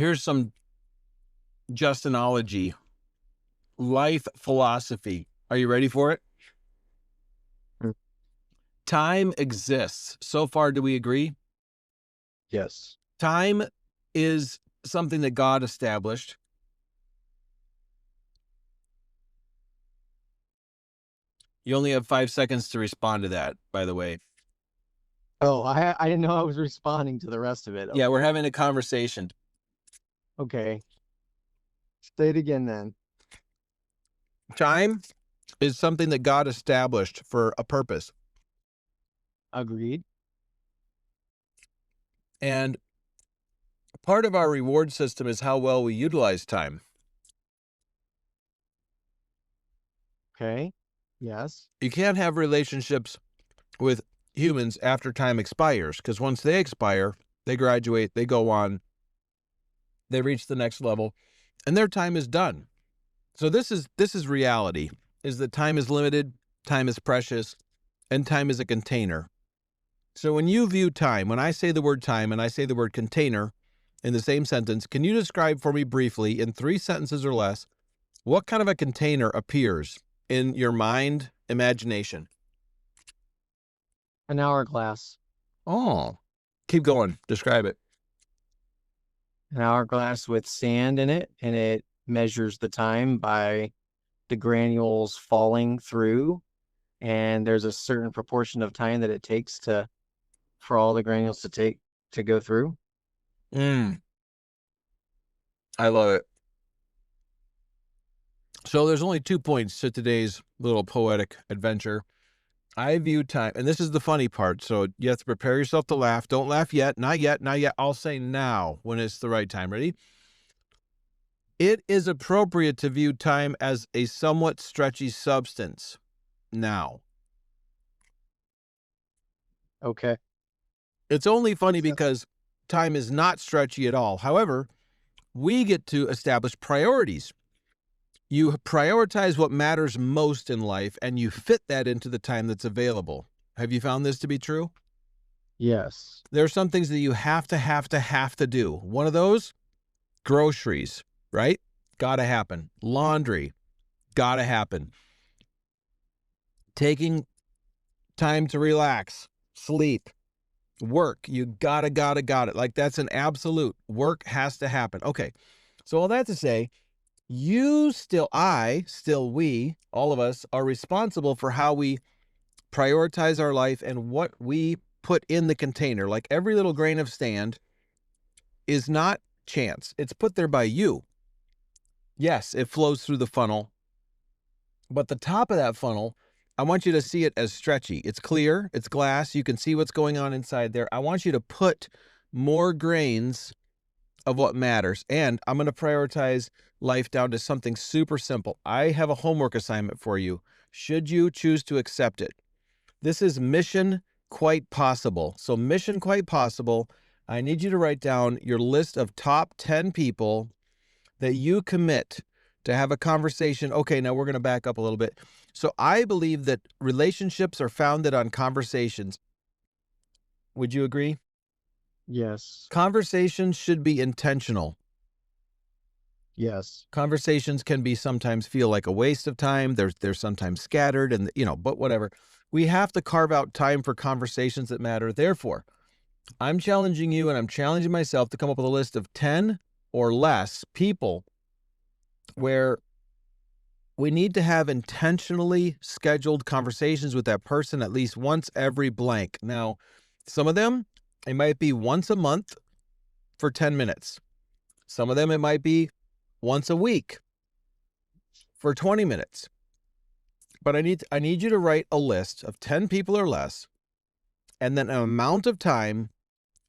Here's some Justinology, life philosophy. Are you ready for it? Mm. Time exists. So far, do we agree? Yes. Time is something that God established. You only have 5 seconds to respond to that, by the way. Oh, I didn't know I was responding to the rest of it. Yeah, we're having a conversation. Okay. Say it again then. Time is something that God established for a purpose. Agreed. And part of our reward system is how well we utilize time. Okay. Yes. You can't have relationships with humans after time expires, because once they expire, they graduate, they go on, they reach the next level, and their time is done. So this is reality, is that time is limited, time is precious, and time is a container. So when you view time, when I say the word time and I say the word container in the same sentence, can you describe for me briefly, in 3 sentences or less, what kind of a container appears in your mind, imagination? An hourglass. Oh, keep going. Describe it. An hourglass with sand in it, and it measures the time by the granules falling through. And there's a certain proportion of time that it takes for all the granules to go through. I love it. So there's only 2 points to today's little poetic adventure. I view time, and this is the funny part, so you have to prepare yourself to laugh. Don't laugh yet. Not yet. Not yet. I'll say now when it's the right time. Ready? It is appropriate to view time as a somewhat stretchy substance. Now. Okay. It's only funny because time is not stretchy at all. However, we get to establish priorities. You prioritize what matters most in life, and you fit that into the time that's available. Have you found this to be true? Yes. There are some things that you have to do. One of those, groceries, right? Gotta happen. Laundry, gotta happen. Taking time to relax, sleep, work, you gotta. Like, that's an absolute. Work has to happen. Okay. So all that to say, we, all of us are responsible for how we prioritize our life and what we put in the container. Like, every little grain of sand is not chance. It's put there by you. Yes, it flows through the funnel, but the top of that funnel, I want you to see it as stretchy. It's clear, it's glass. You can see what's going on inside there. I want you to put more grains of what matters. And I'm going to prioritize life down to something super simple. I have a homework assignment for you, should you choose to accept it. This is mission quite possible. So mission quite possible. I need you to write down your list of top 10 people that you commit to have a conversation. Okay, now we're going to back up a little bit. So I believe that relationships are founded on conversations. Would you agree? Yes. Conversations should be intentional. Yes. Conversations can be sometimes feel like a waste of time. They're sometimes scattered and, but whatever. We have to carve out time for conversations that matter. Therefore, I'm challenging you and I'm challenging myself to come up with a list of 10 or less people where we need to have intentionally scheduled conversations with that person at least once every blank. Now, some of them, it might be once a month for 10 minutes. Some of them, it might be once a week for 20 minutes. But I need you to write a list of 10 people or less, and then an amount of time,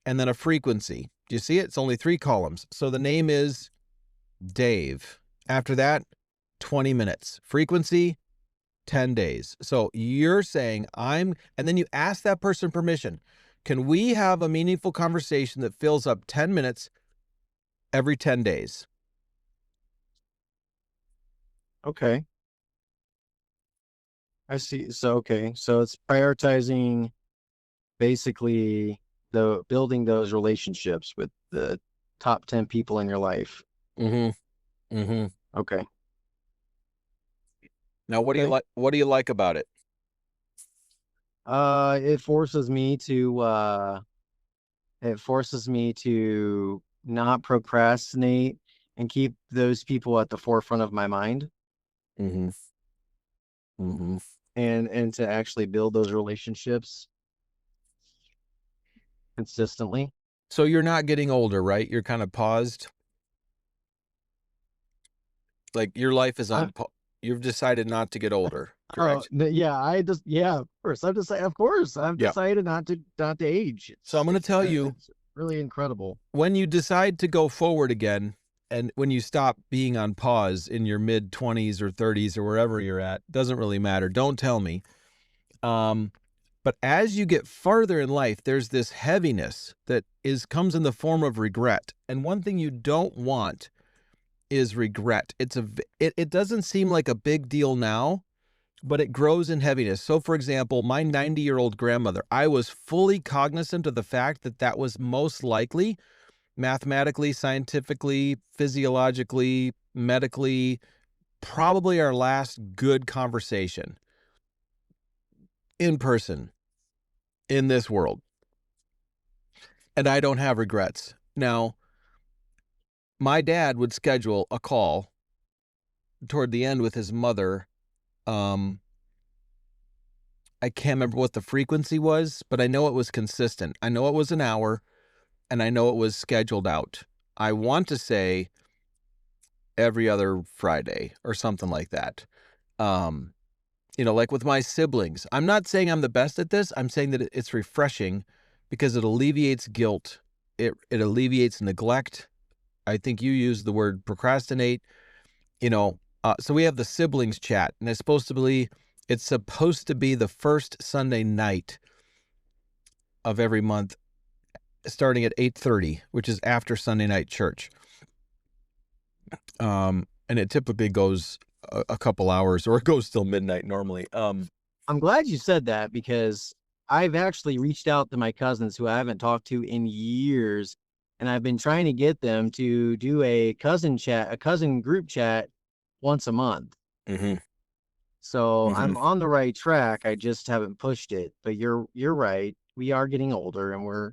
and then a frequency. Do you see it? It's only 3 columns. So the name is Dave. After that, 20 minutes. Frequency, 10 days. So you're saying and then you ask that person permission. Can we have a meaningful conversation that fills up 10 minutes every 10 days? Okay. I see. So, okay. So it's prioritizing basically building those relationships with the top 10 people in your life. Mm-hmm. Mm-hmm. Okay. Now, what do you Okay. like? What do you like about it? It forces me to not procrastinate and keep those people at the forefront of my mind, Mm-hmm. Mm-hmm. and to actually build those relationships consistently. So you're not getting older, right? You're kind of paused. Like your life is I, on. You've decided not to get older, correct? yeah, of course, I've Yeah. decided not to age. So I'm going to tell you, It's really incredible. when you decide to go forward again, and when you stop being on pause in your mid 20s or 30s or wherever you're at, doesn't really matter. Don't tell me. Um, but as you get farther in life, there's this heaviness that comes in the form of regret. And one thing you don't want is regret. It doesn't seem like a big deal now, but it grows in heaviness. So, for example, my 90-year-old grandmother, I was fully cognizant of the fact that that was most likely, mathematically, scientifically, physiologically, medically, probably our last good conversation in person in this world. And I don't have regrets. Now, my dad would schedule a call toward the end with his mother. Um, I can't remember what the frequency was, but I know it was consistent. I know it was an hour, and I know it was scheduled out. I want to say every other Friday or something like that. Um, like with my siblings, I'm not saying I'm the best at this. I'm saying that it's refreshing because it alleviates guilt. It alleviates neglect. I think you used the word procrastinate. So we have the siblings chat, and it's supposed to be the first Sunday night of every month, starting at 8:30, which is after Sunday night church. And it typically goes a couple hours, or it goes till midnight normally. I'm glad you said that because I've actually reached out to my cousins who I haven't talked to in years, and I've been trying to get them to do a cousin group chat once a month. Mm-hmm. So Mm-hmm. I'm on the right track. I just haven't pushed it. But you're right. We are getting older, and we're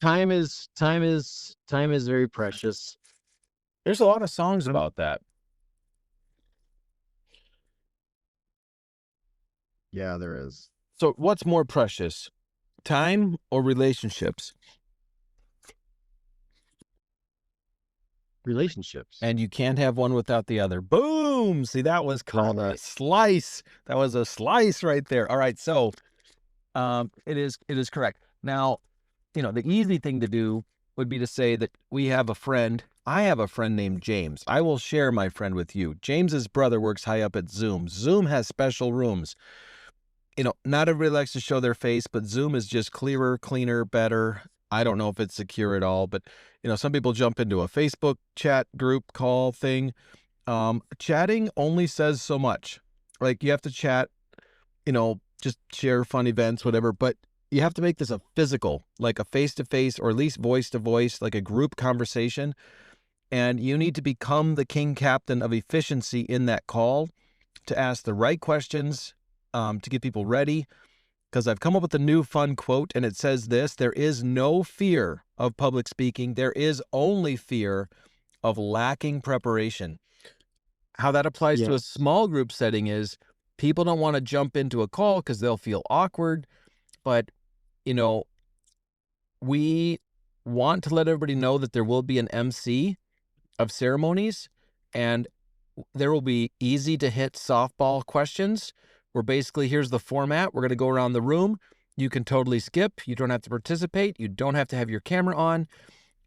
time is very precious. There's a lot of songs about that. Yeah, there is. So what's more precious, time or relationships? Relationships. And you can't have one without the other. Boom! See, that was called a slice. That was a slice right there. All right, so it is correct. Now, the easy thing to do would be to say that we have a friend. I have a friend named James. I will share my friend with you. James's brother works high up at Zoom. Zoom has special rooms. Not everybody likes to show their face, but Zoom is just clearer, cleaner, better. I don't know if it's secure at all, but some people jump into a Facebook chat group call thing. Chatting only says so much. Like, you have to chat, just share fun events, whatever, but you have to make this a physical, like a face-to-face, or at least voice-to-voice, like a group conversation. And you need to become the king captain of efficiency in that call, to ask the right questions, to get people ready. Because I've come up with a new fun quote, and it says this: there is no fear of public speaking. There is only fear of lacking preparation. How that applies to a Yes. small group setting is, people don't want to jump into a call because they'll feel awkward. But, you know, we want to let everybody know that there will be an MC of ceremonies, and there will be easy to hit softball questions, where basically, here's the format. We're going to go around the room. You can totally skip. You don't have to participate. You don't have to have your camera on.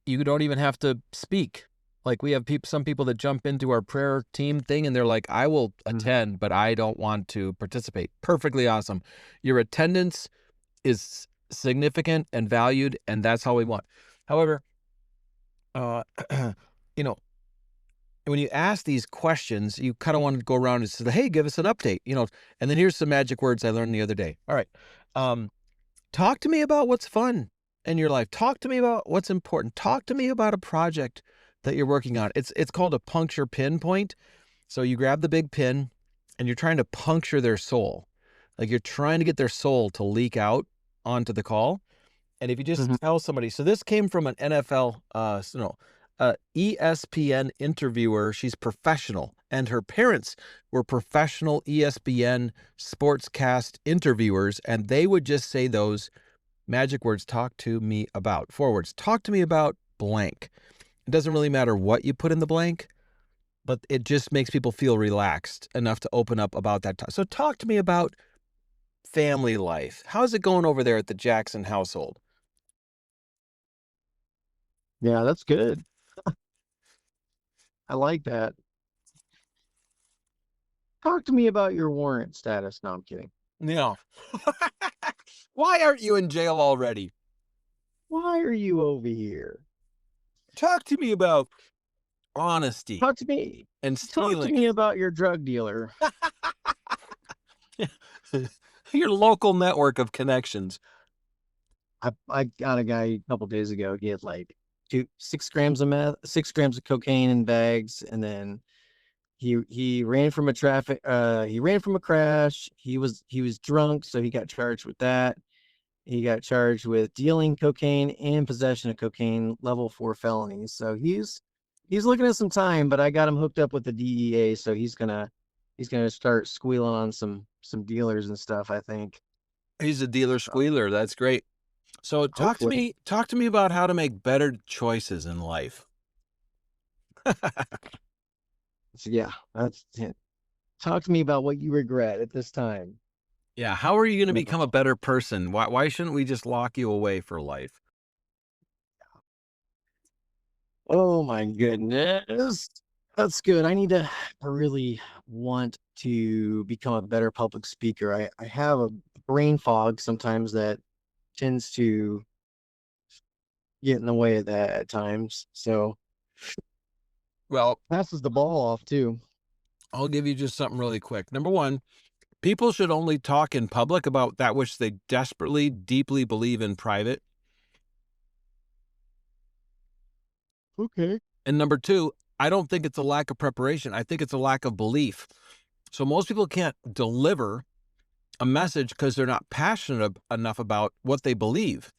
You don't even have to speak. Like, we have some people that jump into our prayer team thing, and they're like, I will attend, but I don't want to participate. Perfectly awesome. Your attendance is significant and valued, and that's how we want. However, you know, when you ask these questions, you kind of want to go around and say, hey, give us an update, and then here's some magic words I learned the other day. All right. Talk to me about what's fun. in your life. Talk to me about what's important. Talk to me about a project that you're working on. It's called a puncture pinpoint. So you grab the big pin and you're trying to puncture their soul. Like you're trying to get their soul to leak out onto the call. And if you just Mhm. tell somebody, so this came from an NFL, no, ESPN interviewer. She's professional, and her parents were professional ESPN sportscast interviewers, and they would just say those magic words: "Talk to me about." Forwards, talk to me about blank. It doesn't really matter what you put in the blank, but it just makes people feel relaxed enough to open up about that. So talk to me about family life. How's it going over there at the Jackson household? Yeah, that's good. I like that. Talk to me about your warrant status. No, I'm kidding. Yeah. Why aren't you in jail already? Why are you over here? Talk to me about honesty Talk to me. and Talk to stealing. me about your drug dealer. Your local network of connections. I got a guy a couple days ago. He had like 6 grams of meth, 6 grams of cocaine in bags, and then he ran from a he ran from a crash. He was drunk, so he got charged with that. He got charged with dealing cocaine and possession of cocaine, level 4 felonies. So he's looking at some time, but I got him hooked up with the DEA, so he's gonna start squealing on some dealers and stuff, I think. He's a dealer squealer. That's great. So Hopefully. talk to me about how to make better choices in life. So yeah, that's it. Talk to me about what you regret at this time. Yeah, how are you going to No. become a better person? Why shouldn't we just lock you away for life? Oh my goodness. That's good. I need to I really want to become a better public speaker. I have a brain fog sometimes that tends to get in the way of that at times. So Well, passes the ball off too. I'll give you just something really quick. Number one, people should only talk in public about that which they desperately, deeply believe in private. Okay. And number two, I don't think it's a lack of preparation. I think it's a lack of belief. So most people can't deliver a message because they're not passionate enough about what they believe.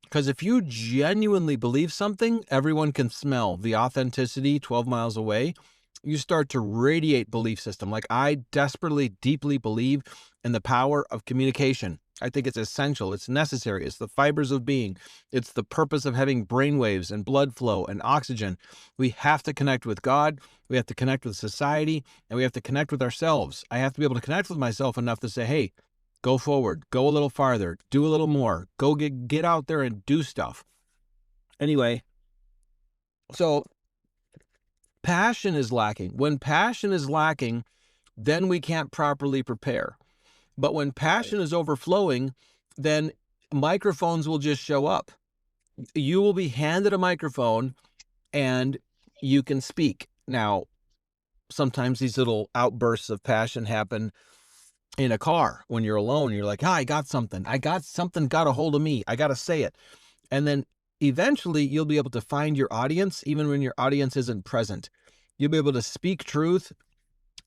Because if you genuinely believe something, everyone can smell the authenticity 12 miles away. You start to radiate belief system. Like I desperately, deeply believe in the power of communication. I think it's essential. It's necessary. It's the fibers of being. It's the purpose of having brainwaves and blood flow and oxygen. We have to connect with God. We have to connect with society, and we have to connect with ourselves. I have to be able to connect with myself enough to say, hey, go forward, go a little farther, do a little more, go get out there and do stuff. Anyway, so passion is lacking. When passion is lacking, then we can't properly prepare. But when Right. passion is overflowing, then microphones will just show up. You will be handed a microphone and you can speak. Now, sometimes these little outbursts of passion happen in a car when you're alone. You're like, I got something. I got something got a hold of me. I got to say it. And then eventually you'll be able to find your audience, even when your audience isn't present. You'll be able to speak truth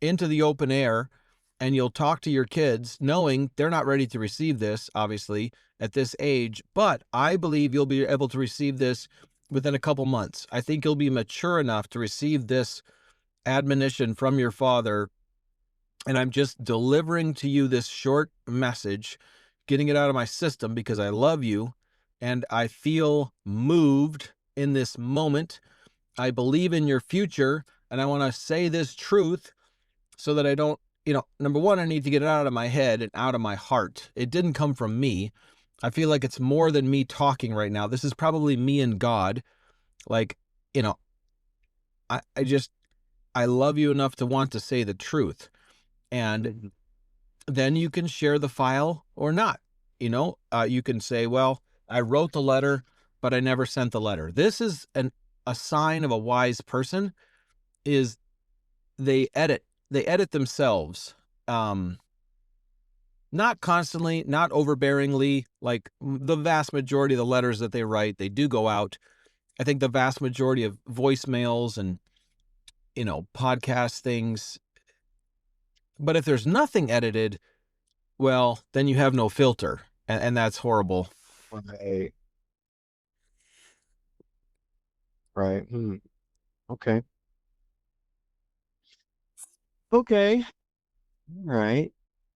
into the open air, and you'll talk to your kids knowing they're not ready to receive this, obviously, at this age. But I believe you'll be able to receive this within a couple months. I think you'll be mature enough to receive this admonition from your father. And I'm just delivering to you this short message, getting it out of my system because I love you and I feel moved in this moment. I believe in your future and I want to say this truth so that I don't, number one, I need to get it out of my head and out of my heart. It didn't come from me. I feel like it's more than me talking right now. This is probably me and God. Like, you know, I love you enough to want to say the truth. And Mhm. then you can share the file or not. You can say, well, I wrote the letter, but I never sent the letter. This is a sign of a wise person is they edit themselves. Um, Not constantly, not overbearingly. Like the vast majority of the letters that they write, they do go out. I think the vast majority of voicemails and, podcast things. But if there's nothing edited, well, then you have no filter. And that's horrible. Right. Right. Hmm. Okay. Okay. All right.